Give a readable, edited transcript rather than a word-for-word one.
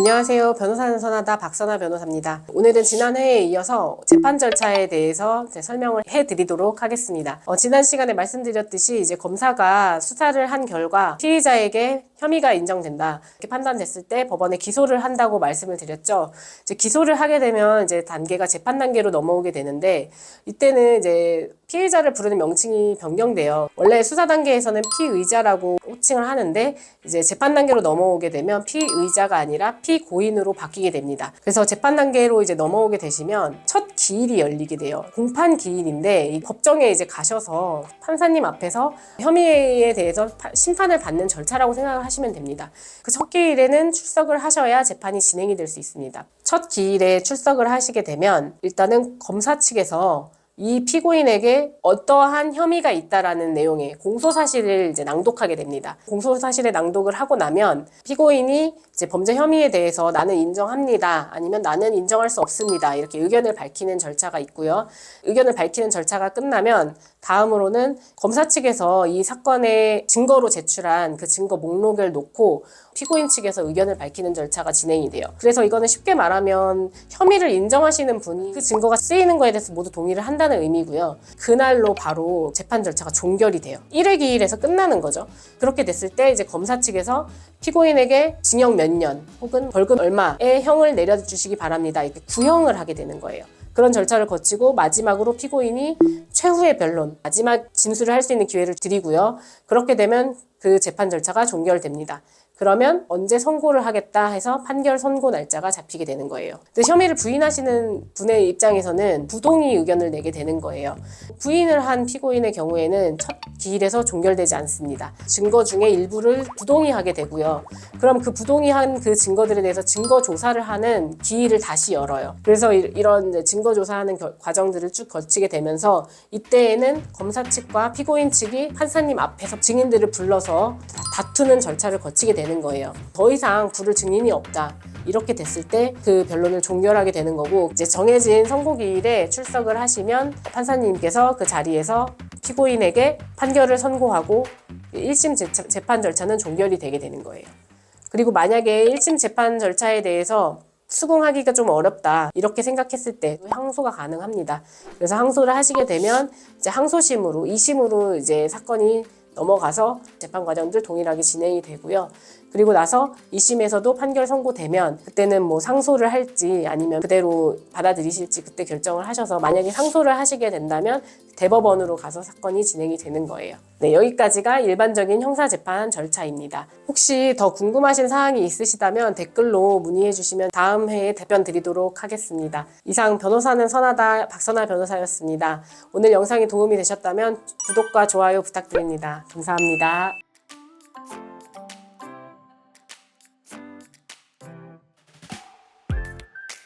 안녕하세요. 변호사는 선하다 박선하 변호사입니다. 오늘은 지난 회에 이어서 재판 절차에 대해서 설명을 해드리도록 하겠습니다. 지난 시간에 말씀드렸듯이 이제 검사가 수사를 한 결과 피의자에게 혐의가 인정된다 이렇게 판단됐을 때 법원에 기소를 한다고 말씀을 드렸죠. 이제 기소를 하게 되면 이제 단계가 재판 단계로 넘어오게 되는데 이때는 이제 피의자를 부르는 명칭이 변경돼요. 원래 수사 단계에서는 피의자라고 호칭을 하는데 이제 재판 단계로 넘어오게 되면 피의자가 아니라 피고인으로 바뀌게 됩니다. 그래서 재판 단계로 이제 넘어오게 되시면 첫 기일이 열리게 돼요. 공판 기일인데 이 법정에 이제 가셔서 판사님 앞에서 혐의에 대해서 심판을 받는 절차라고 생각을 하시면 됩니다. 그 첫 기일에는 출석을 하셔야 재판이 진행이 될 수 있습니다. 첫 기일에 출석을 하시게 되면 일단은 검사 측에서 이 피고인에게 어떠한 혐의가 있다라는 내용의 공소사실을 이제 낭독하게 됩니다. 공소사실에 낭독을 하고 나면 피고인이 이제 범죄 혐의에 대해서 나는 인정합니다. 아니면 나는 인정할 수 없습니다. 이렇게 의견을 밝히는 절차가 있고요. 의견을 밝히는 절차가 끝나면 다음으로는 검사 측에서 이 사건의 증거로 제출한 그 증거 목록을 놓고 피고인 측에서 의견을 밝히는 절차가 진행이 돼요. 그래서 이거는 쉽게 말하면 혐의를 인정하시는 분이 그 증거가 쓰이는 거에 대해서 모두 동의를 한다는 의미고요. 그날로 바로 재판 절차가 종결이 돼요. 1회 기일에서 끝나는 거죠. 그렇게 됐을 때 이제 검사 측에서 피고인에게 징역 몇 년 혹은 벌금 얼마의 형을 내려주시기 바랍니다. 이렇게 구형을 하게 되는 거예요. 그런 절차를 거치고 마지막으로 피고인이 최후의 변론, 마지막 진술을 할 수 있는 기회를 드리고요. 그렇게 되면 그 재판 절차가 종결됩니다. 그러면 언제 선고를 하겠다 해서 판결 선고 날짜가 잡히게 되는 거예요. 근데 혐의를 부인하시는 분의 입장에서는 부동의 의견을 내게 되는 거예요. 부인을 한 피고인의 경우에는 첫 기일에서 종결되지 않습니다. 증거 중에 일부를 부동의하게 되고요. 그럼 그 부동의한 그 증거들에 대해서 증거 조사를 하는 기일을 다시 열어요. 그래서 이런 증거 조사하는 과정들을 쭉 거치게 되면서 이때에는 검사 측과 피고인 측이 판사님 앞에서 증인들을 불러서 다투는 절차를 거치게 되는 거예요. 더 이상 부를 증인이 없다. 이렇게 됐을 때 그 변론을 종결하게 되는 거고 이제 정해진 선고기일에 출석을 하시면 판사님께서 그 자리에서 피고인에게 판결을 선고하고 1심 재판 절차는 종결이 되게 되는 거예요. 그리고 만약에 1심 재판 절차에 대해서 수긍하기가 좀 어렵다 이렇게 생각했을 때 항소가 가능합니다. 그래서 항소를 하시게 되면 이제 항소심으로 2심으로 이제 사건이 넘어가서 재판 과정들 동일하게 진행이 되고요. 그리고 나서 2심에서도 판결 선고되면 그때는 뭐 상소를 할지 아니면 그대로 받아들이실지 그때 결정을 하셔서 만약에 상소를 하시게 된다면 대법원으로 가서 사건이 진행이 되는 거예요. 네, 여기까지가 일반적인 형사재판 절차입니다. 혹시 더 궁금하신 사항이 있으시다면 댓글로 문의해 주시면 다음 회에 답변 드리도록 하겠습니다. 이상 변호사는 선하다 박선하 변호사였습니다. 오늘 영상이 도움이 되셨다면 구독과 좋아요 부탁드립니다. 감사합니다.